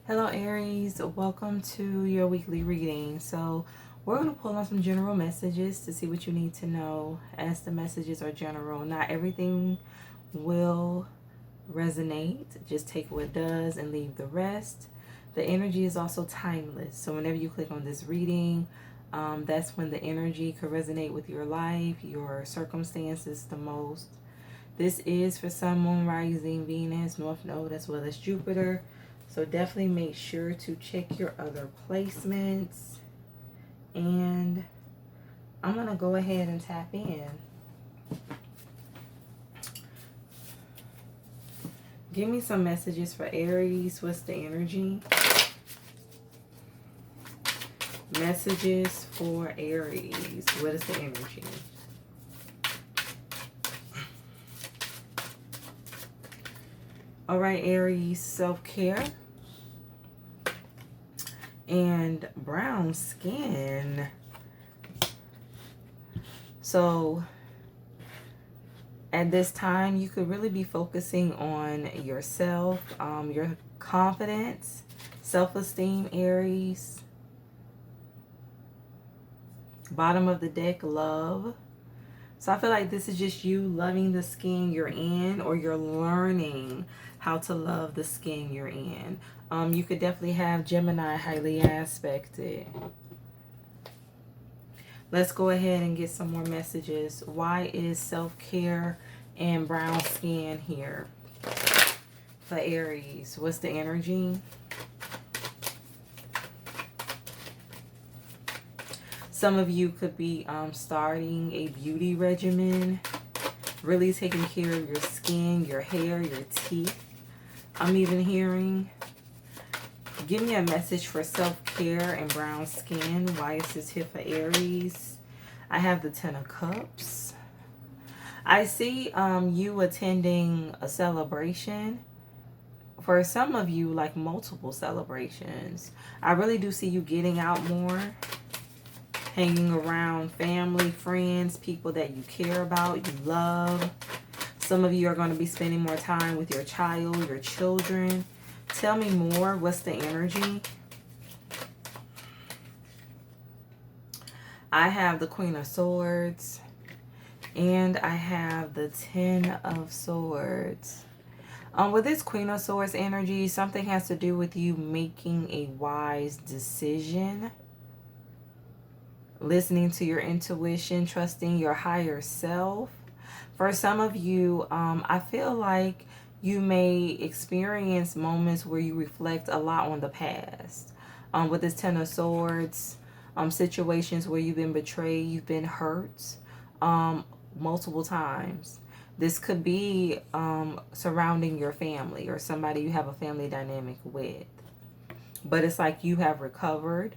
Hello Aries, welcome to your weekly reading. So we're going to pull on some general messages to see what you need to know. As the messages are general, not everything will resonate. Just take what does and leave the rest. The energy is also timeless. So whenever you click on this reading, that's when the energy could resonate with your life, your circumstances the most. This is for Sun, Moon, Rising, Venus, North Node, as well as Jupiter. So definitely make sure to check your other placements. And I'm going to go ahead and tap in. Give me some messages for Aries. What's the energy? Messages for Aries. What is the energy? All right, Aries, self-care and brown skin. So at this time, you could really be focusing on yourself, your confidence, self-esteem, Aries. Bottom of the deck, love. So I feel like this is just you loving the skin you're in, or you're learning how to love the skin you're in. You could definitely have Gemini highly aspected. Let's go ahead and get some more messages. Why is self-care and brown skin here for Aries? What's the energy? Some of you could be starting a beauty regimen, really taking care of your skin, your hair, your teeth. I'm even hearing. Give me a message for self-care and brown skin. Why is this here for Aries? I have the Ten of Cups. I see you attending a celebration. For some of you, like multiple celebrations. I really do see you getting out more. Hanging around family, friends, people that you care about, you love. Some of you are going to be spending more time with your child, your children. Tell me more. What's the energy? I have the Queen of Swords. And I have the Ten of Swords. With this Queen of Swords energy, something has to do with you making a wise decision. Listening to your intuition, trusting your higher self. For some of you, I feel like you may experience moments where you reflect a lot on the past. With this Ten of Swords, situations where you've been betrayed, you've been hurt multiple times. This could be surrounding your family or somebody you have a family dynamic with. But it's like you have recovered.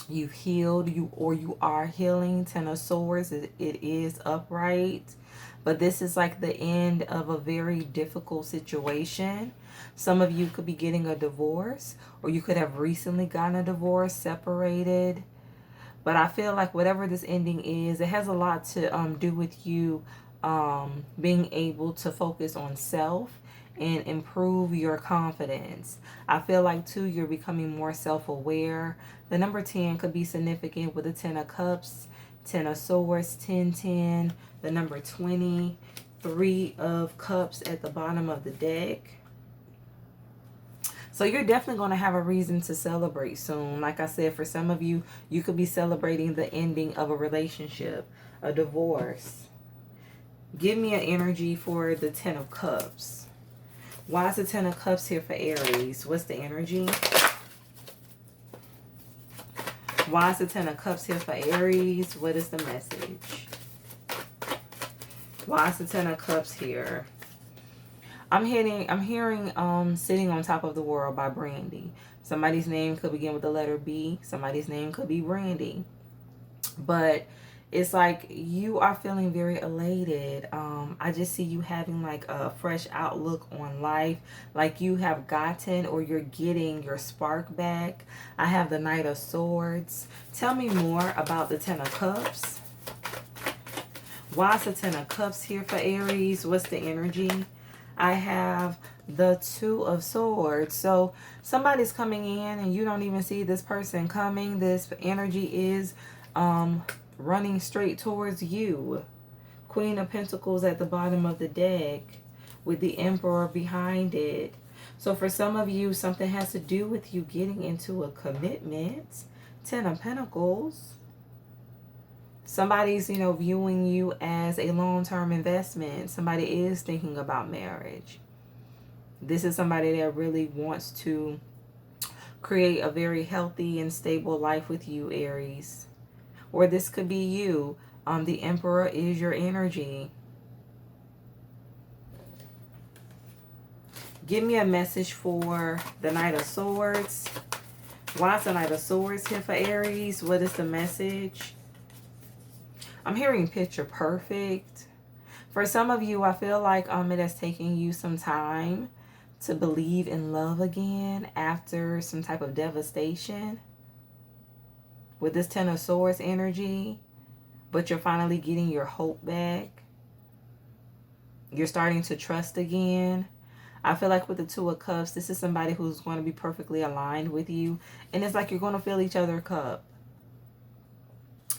You've healed, you are healing. Ten of Swords, it is upright. But this is like the end of a very difficult situation. Some of you could be getting a divorce, or you could have recently gotten a divorce, separated. But I feel like whatever this ending is, it has a lot to do with you being able to focus on self and improve your confidence. I feel like too, you're becoming more self-aware. The number 10 could be significant with the 10 of Cups, 10 of Swords, 10. The number 20, 3 of Cups at the bottom of the deck. So you're definitely going to have a reason to celebrate soon. Like I said, for some of you, you could be celebrating the ending of a relationship, a divorce. Give me an energy for the 10 of Cups. Why is the Ten of Cups here for Aries? What's the energy? Why is the Ten of Cups here for Aries? What is the message? Why is the Ten of Cups here? I'm hearing Sitting on Top of the World by Brandy. Somebody's name could begin with the letter B. Somebody's name could be Brandy. But it's like you are feeling very elated. I just see you having like a fresh outlook on life. Like you have gotten, or you're getting your spark back. I have the Knight of Swords. Tell me more about the Ten of Cups. Why is the Ten of Cups here for Aries? What's the energy? I have the Two of Swords. So somebody's coming in and you don't even see this person coming. This energy is running straight towards you. Queen of Pentacles at the bottom of the deck with the Emperor behind it. So for some of you, something has to do with you getting into a commitment. Ten of Pentacles. Somebody's, viewing you as a long-term investment. Somebody is thinking about marriage. This is somebody that really wants to create a very healthy and stable life with you, Aries. Or this could be you. The Emperor is your energy. Give me a message for the Knight of Swords. Why is the Knight of Swords here for Aries? What is the message? I'm hearing picture perfect. For some of you, I feel like it has taken you some time to believe in love again after some type of devastation. With this Ten of Swords energy, but you're finally getting your hope back. You're starting to trust again. I feel like with the Two of Cups, this is somebody who's going to be perfectly aligned with you. And it's like you're going to fill each other's cup.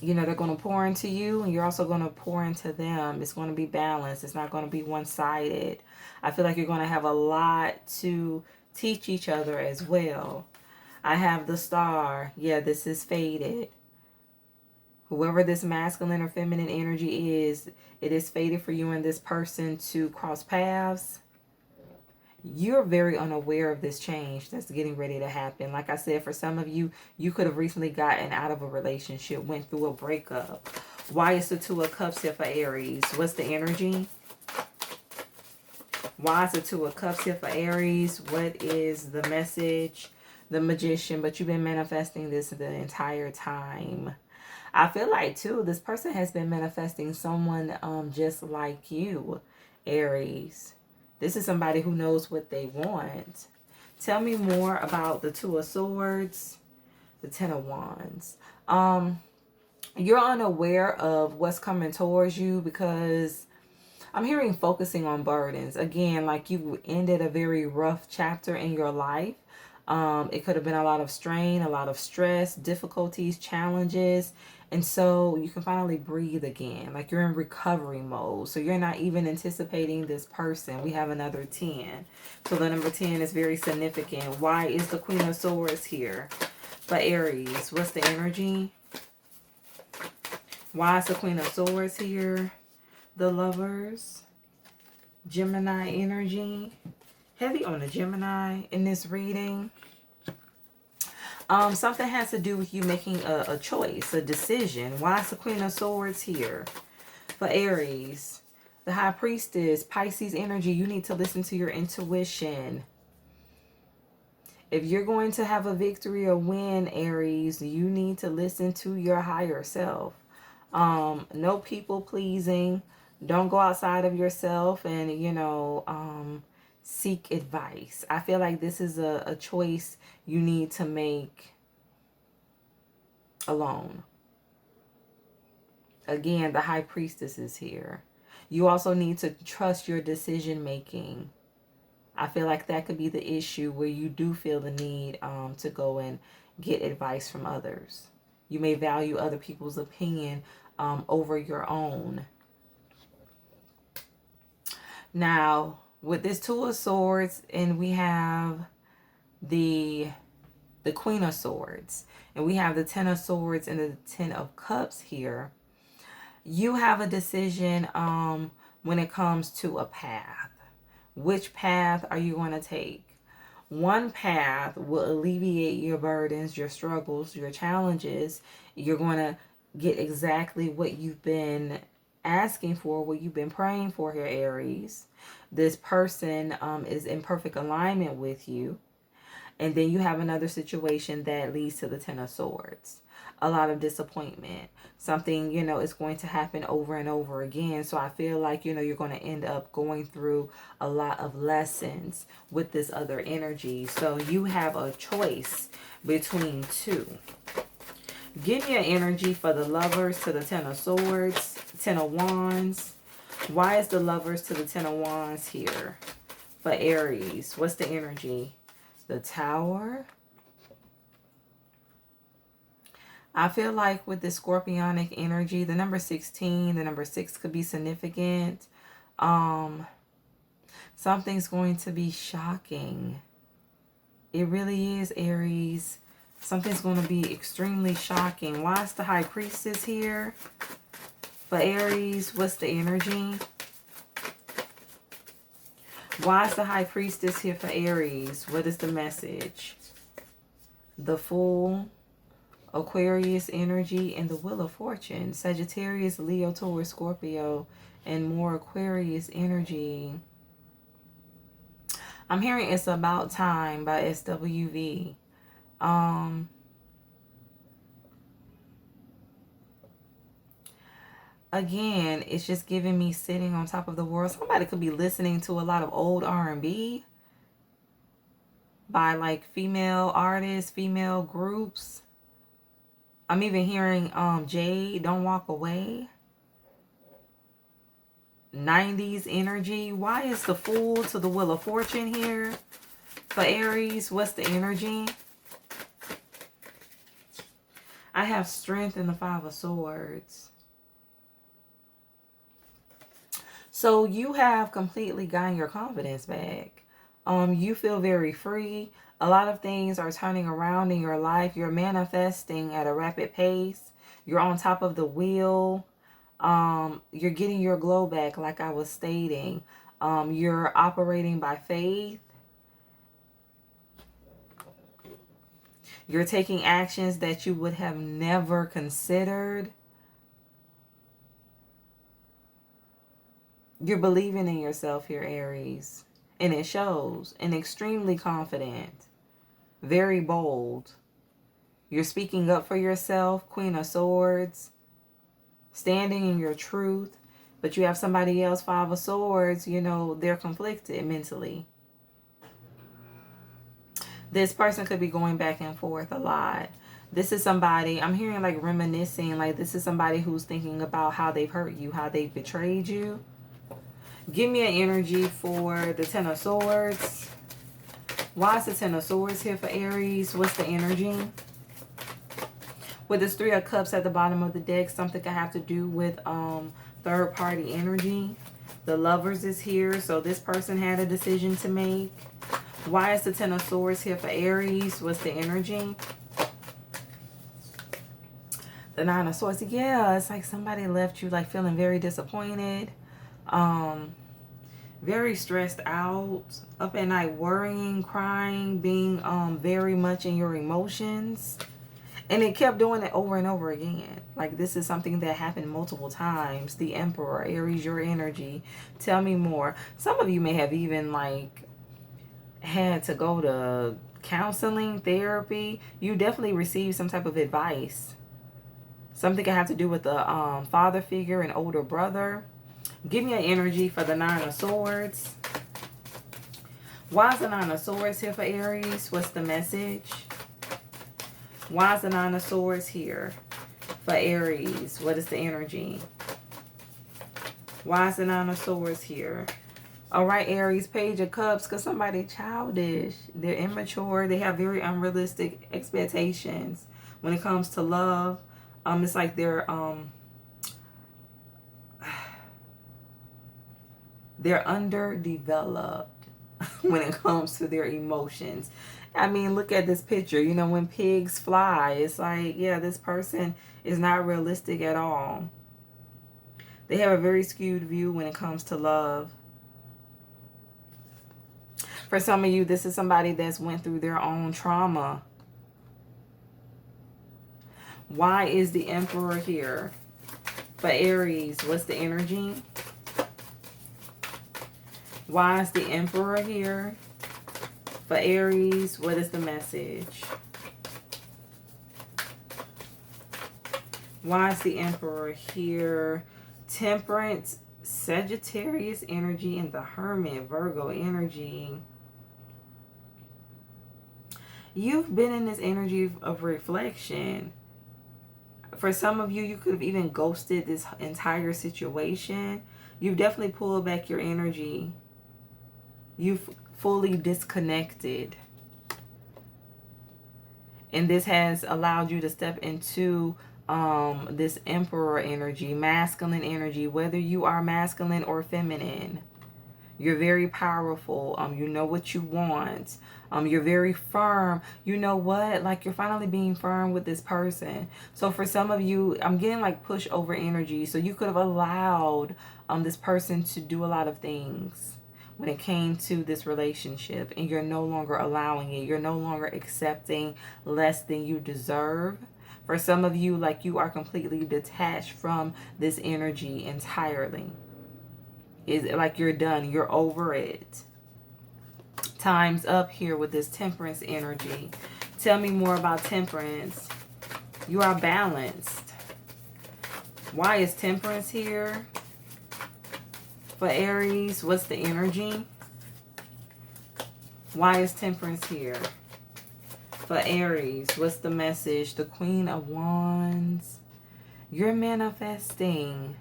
They're going to pour into you and you're also going to pour into them. It's going to be balanced. It's not going to be one-sided. I feel like you're going to have a lot to teach each other as well. I have the Star. Yeah, this is fated. Whoever this masculine or feminine energy is, it is fated for you and this person to cross paths. You're very unaware of this change that's getting ready to happen. Like I said, for some of you, you could have recently gotten out of a relationship, went through a breakup. Why is the Two of Cups here for Aries? What's the energy? Why is the Two of Cups here for Aries? What is the message? The Magician, but you've been manifesting this the entire time. I feel like, too, this person has been manifesting someone just like you, Aries. This is somebody who knows what they want. Tell me more about the Two of Swords, the Ten of Wands. You're unaware of what's coming towards you because I'm hearing focusing on burdens. Again, like you ended a very rough chapter in your life. It could have been a lot of strain, a lot of stress, difficulties, challenges. And so you can finally breathe again. Like you're in recovery mode. So you're not even anticipating this person. We have another 10. So the number 10 is very significant. Why is the Queen of Swords here for Aries? What's the energy? Why is the Queen of Swords here? The Lovers. Gemini energy. Heavy on the Gemini in this reading. Something has to do with you making a choice, a decision. Why is the Queen of Swords here for Aries? The High Priestess, Pisces energy. You need to listen to your intuition. If you're going to have a victory or win, Aries, you need to listen to your higher self. No people pleasing. Don't go outside of yourself and, seek advice. I feel like this is a choice you need to make alone. Again, the High Priestess is here. You also need to trust your decision making. I feel like that could be the issue where you do feel the need to go and get advice from others. You may value other people's opinion over your own. Now, with this Two of Swords, and we have the Queen of Swords, and we have the Ten of Swords and the Ten of Cups here, you have a decision when it comes to a path. Which path are you going to take? One path will alleviate your burdens, your struggles, your challenges. You're going to get exactly what you've been asking for, what you've been praying for here, Aries. This person is in perfect alignment with you. And then you have another situation that leads to the Ten of Swords. A lot of disappointment. Something, is going to happen over and over again. So I feel like, you're going to end up going through a lot of lessons with this other energy. So you have a choice between two. Give me an energy for the Lovers to the Ten of Swords, Ten of Wands. Why is the Lovers to the Ten of Wands here for Aries. What's the energy? The Tower. I feel like with the scorpionic energy, the number 16, the number 6 could be significant. Something's going to be shocking. It really is, Aries. Something's going to be extremely shocking. Why is the High Priestess here? For Aries, what's the energy? Why is the High Priestess here for Aries? What is the message? The Fool, Aquarius energy, and the Wheel of Fortune. Sagittarius, Leo, Taurus, Scorpio, and more Aquarius energy. I'm hearing It's About Time by SWV. Again, it's just giving me sitting on top of the world. Somebody could be listening to a lot of old R&B by like female artists, female groups. I'm even hearing Jade, Don't Walk Away. 90s energy. Why is the Fool to the Wheel of Fortune here? For Aries, what's the energy? I have Strength in the Five of Swords. So you have completely gotten your confidence back. You feel very free. A lot of things are turning around in your life. You're manifesting at a rapid pace. You're on top of the wheel. You're getting your glow back, like I was stating. You're operating by faith. You're taking actions that you would have never considered. You're believing in yourself here, Aries. And it shows. And extremely confident. Very bold. You're speaking up for yourself, Queen of Swords. Standing in your truth. But you have somebody else, Five of Swords, you know, they're conflicted mentally. This person could be going back and forth a lot. This is somebody, I'm hearing like reminiscing, like this is somebody who's thinking about how they've hurt you, how they've betrayed you. Give me an energy for the Ten of Swords. Why is the Ten of Swords here for Aries? What's the energy? With this Three of Cups at the bottom of the deck, something could have to do with third party energy. The Lovers is here, so this person had a decision to make. Why is the Ten of Swords here for Aries? What's the energy? The Nine of Swords. Yeah, it's like somebody left you like feeling very disappointed. Very stressed out, up at night worrying, crying, being very much in your emotions. And it kept doing it over and over again. Like this is something that happened multiple times. The Emperor, Aries, your energy. Tell me more. Some of you may have even like had to go to counseling, therapy. You definitely received some type of advice. Something could have to do with the father figure, an older brother. Give me an energy for the Nine of Swords. Why is the Nine of Swords here for Aries? What's the message? Why is the Nine of Swords here for Aries? What is the energy? Why is the Nine of Swords here? All right, Aries, Page of Cups, because somebody childish. They're immature. They have very unrealistic expectations when it comes to love. It's like they're underdeveloped when it comes to their emotions. I mean, look at this picture. You know, when pigs fly, it's like, yeah, this person is not realistic at all. They have a very skewed view when it comes to love. For some of you, this is somebody that's went through their own trauma. Why is the Emperor here? For Aries, what's the energy? Why is the Emperor here? For Aries, what is the message? Why is the Emperor here? Temperance, Sagittarius energy, and the Hermit, Virgo energy. You've been in this energy of reflection. For some of you, you could have even ghosted this entire situation. You've definitely pulled back your energy. You've fully disconnected. And this has allowed you to step into this emperor energy, masculine energy, whether you are masculine or feminine. You're very powerful. You know what you want. You're very firm. You know what? Like, you're finally being firm with this person. So for some of you, I'm getting like pushover energy. So you could have allowed this person to do a lot of things when it came to this relationship, and you're no longer allowing it. You're no longer accepting less than you deserve. For some of you, like, you are completely detached from this energy entirely. Is like you're done. You're over it. Time's up here with this temperance energy. Tell me more about temperance. You are balanced. Why is temperance here? For Aries, what's the energy? Why is temperance here? For Aries, what's the message? The Queen of Wands. You're manifesting.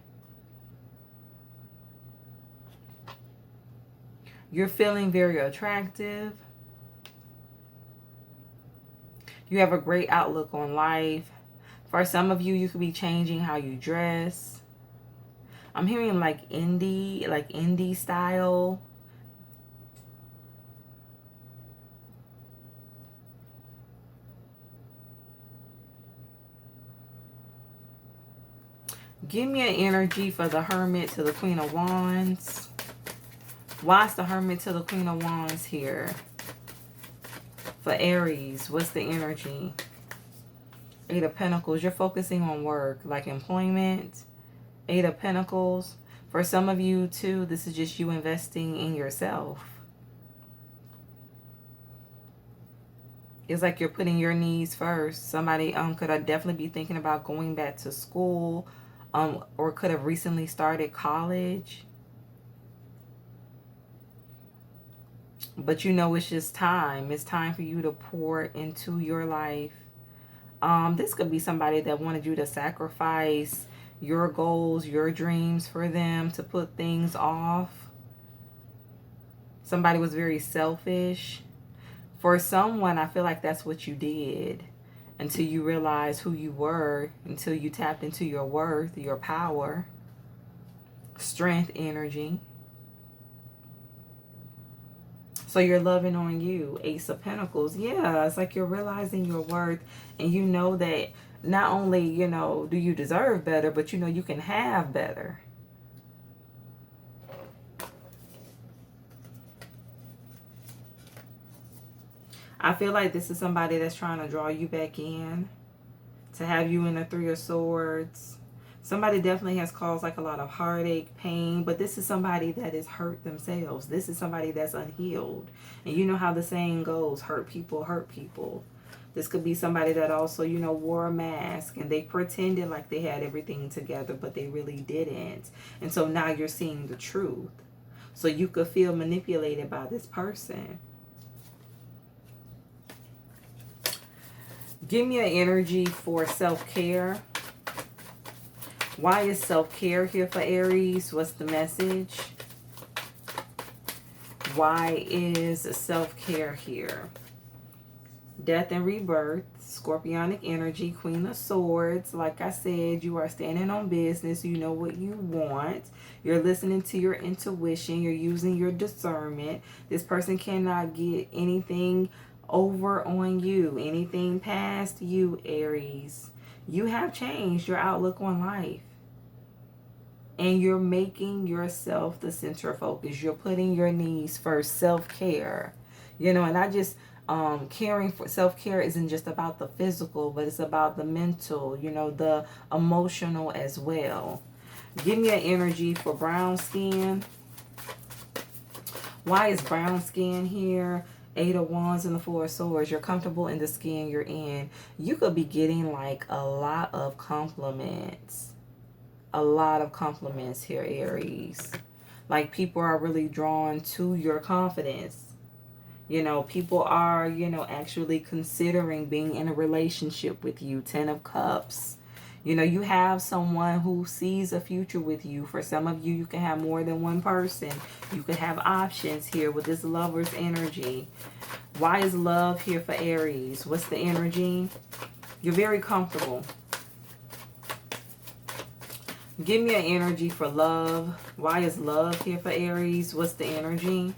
You're feeling very attractive. You have a great outlook on life. For some of you, you could be changing how you dress. I'm hearing like indie style. Give me an energy for the Hermit to the Queen of Wands. Why is the Hermit to the Queen of Wands here? For Aries, what's the energy? Eight of Pentacles. You're focusing on work, like employment. Eight of Pentacles. For some of you, too, this is just you investing in yourself. It's like you're putting your needs first. Somebody could definitely be thinking about going back to school, or could have recently started college. But you know, it's just time. It's time for you to pour into your life. This could be somebody that wanted you to sacrifice your goals, your dreams for them, to put things off. Somebody was very selfish. For someone, I feel like that's what you did until you realized who you were, until you tapped into your worth, your power, strength, energy. So you're loving on you. Ace of Pentacles. Yeah, it's like you're realizing your worth, and you know that not only, you know, do you deserve better, but you know you can have better. I feel like this is somebody that's trying to draw you back in, to have you in the Three of Swords. Somebody definitely has caused like a lot of heartache, pain, but this is somebody that is hurt themselves. This is somebody that's unhealed. And you know how the saying goes, hurt people hurt people. This could be somebody that also, you know, wore a mask and they pretended like they had everything together, but they really didn't. And so now you're seeing the truth. So you could feel manipulated by this person. Give me an energy for self-care. Why is self-care here for Aries? What's the message? Why is self-care here? Death and rebirth, scorpionic energy, Queen of Swords. Like I said, you are standing on business. You know what you want. You're listening to your intuition. You're using your discernment. This person cannot get anything over on you, anything past you, Aries. You have changed your outlook on life. And you're making yourself the center of focus. You're putting your needs first, self-care. You know, and I just, caring for self-care isn't just about the physical, but it's about the mental, you know, the emotional as well. Give me an energy for brown skin. Why is brown skin here? Eight of Wands and the Four of Swords. You're comfortable in the skin you're in. You could be getting like a lot of compliments. A lot of compliments here, Aries. Like, people are really drawn to your confidence. You know, people are, you know, actually considering being in a relationship with you. Ten of Cups. You know, you have someone who sees a future with you. For some of you, you can have more than one person. You could have options here with this Lover's energy. Why is love here for Aries? What's the energy? You're very comfortable. Give me an energy for love. Why is love here for Aries? What's the energy?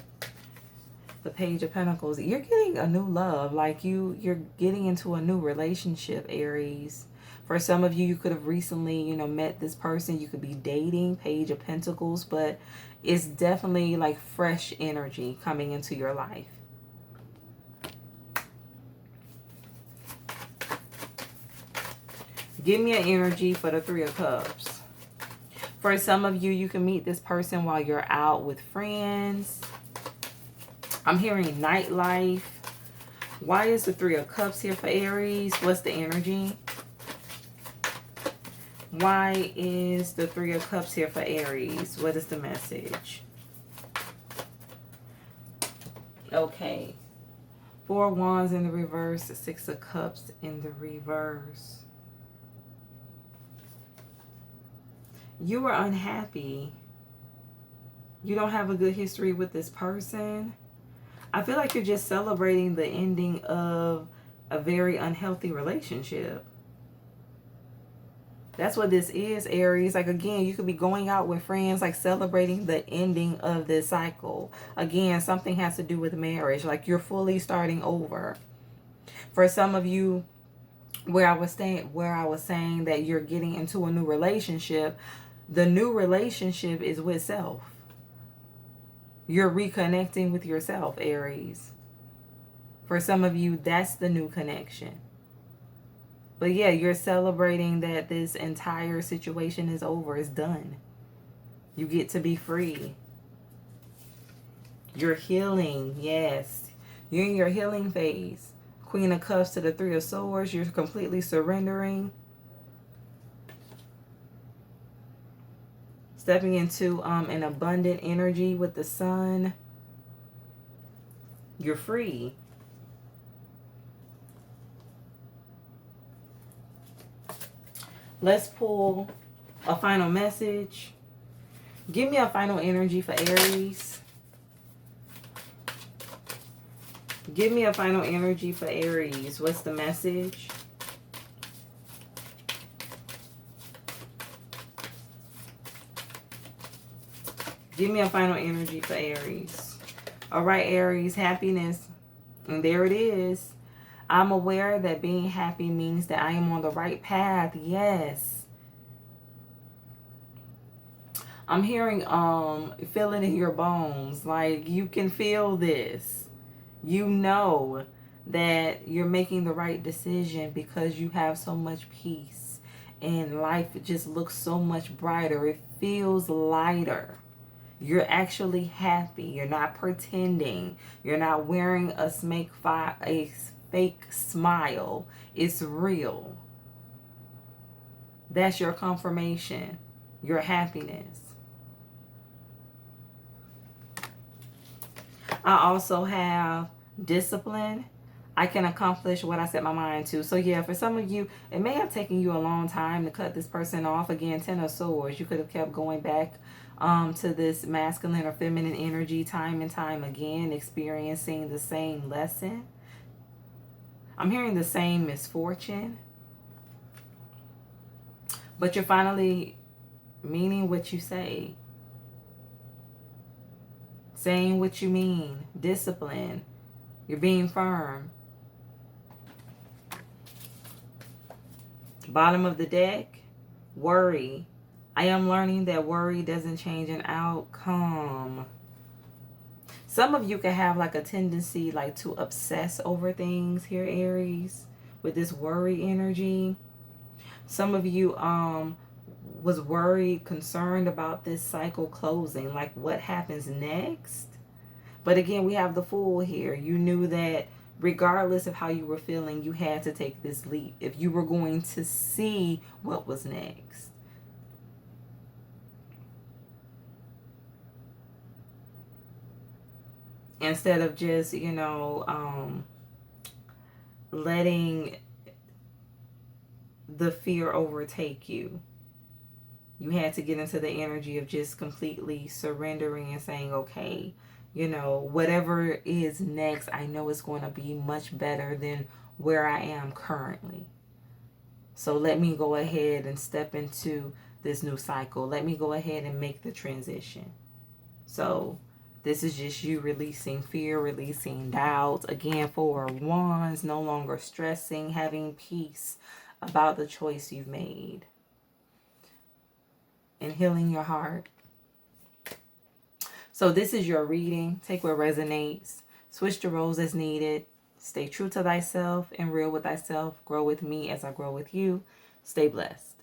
The Page of Pentacles. You're getting a new love. Like you're getting into a new relationship, Aries. For some of you, you could have recently, you know, met this person. You could be dating, Page of Pentacles, but it's definitely like fresh energy coming into your life. Give me an energy for the Three of Cups. For some of you, you can meet this person while you're out with friends. I'm hearing nightlife. Why is the Three of Cups here for Aries? What's the energy? Why is the Three of Cups here for Aries? What is the message? Okay. Four of Wands in the reverse. Six of Cups in the reverse. You are unhappy. You don't have a good history with this person. I feel like you're just celebrating the ending of a very unhealthy relationship. That's what this is, Aries. Like, again, you could be going out with friends, like celebrating the ending of this cycle. Again, something has to do with marriage. Like, you're fully starting over. For some of you, where I was saying that you're getting into a new relationship, the new relationship is with self. You're reconnecting with yourself, Aries. For some of you, that's the new connection. But yeah, you're celebrating that this entire situation is over. It's done. You get to be free. You're healing. Yes. You're in your healing phase. Queen of Cups to the Three of Swords. You're completely surrendering. Stepping into an abundant energy with the Sun. You're free. Let's pull a final message. Give me a final energy for Aries. Give me a final energy for Aries. What's the message? Give me a final energy for Aries. All right, Aries, happiness. And there it is. I'm aware that being happy means that I am on the right path. Yes. I'm hearing feel it in your bones. Like, you can feel this. You know that you're making the right decision because you have so much peace and life just looks so much brighter. It feels lighter. You're actually happy. You're not pretending. You're not wearing a fake smile. It's real. That's your confirmation. Your happiness. I also have discipline. I can accomplish what I set my mind to. So yeah, for some of you, it may have taken you a long time to cut this person off. Again, Ten of Swords. You could have kept going back to this masculine or feminine energy time and time again, experiencing the same lesson. I'm hearing the same misfortune. But you're finally meaning what you say. Saying what you mean. Discipline. You're being firm. Bottom of the deck. Worry. I am learning that worry doesn't change an outcome. Some of you can have like a tendency like to obsess over things here, Aries, with this worry energy. Some of you was worried, concerned about this cycle closing, like what happens next. But again, we have the Fool here. You knew that regardless of how you were feeling, you had to take this leap if you were going to see what was next. Instead of just, you know, letting the fear overtake you. You had to get into the energy of just completely surrendering and saying, okay, you know, whatever is next, I know it's going to be much better than where I am currently. So let me go ahead and step into this new cycle. Let me go ahead and make the transition. So this is just you releasing fear, releasing doubt. Again, 4 of Wands, no longer stressing, having peace about the choice you've made. And healing your heart. So this is your reading. Take what resonates. Switch the roles as needed. Stay true to thyself and real with thyself. Grow with me as I grow with you. Stay blessed.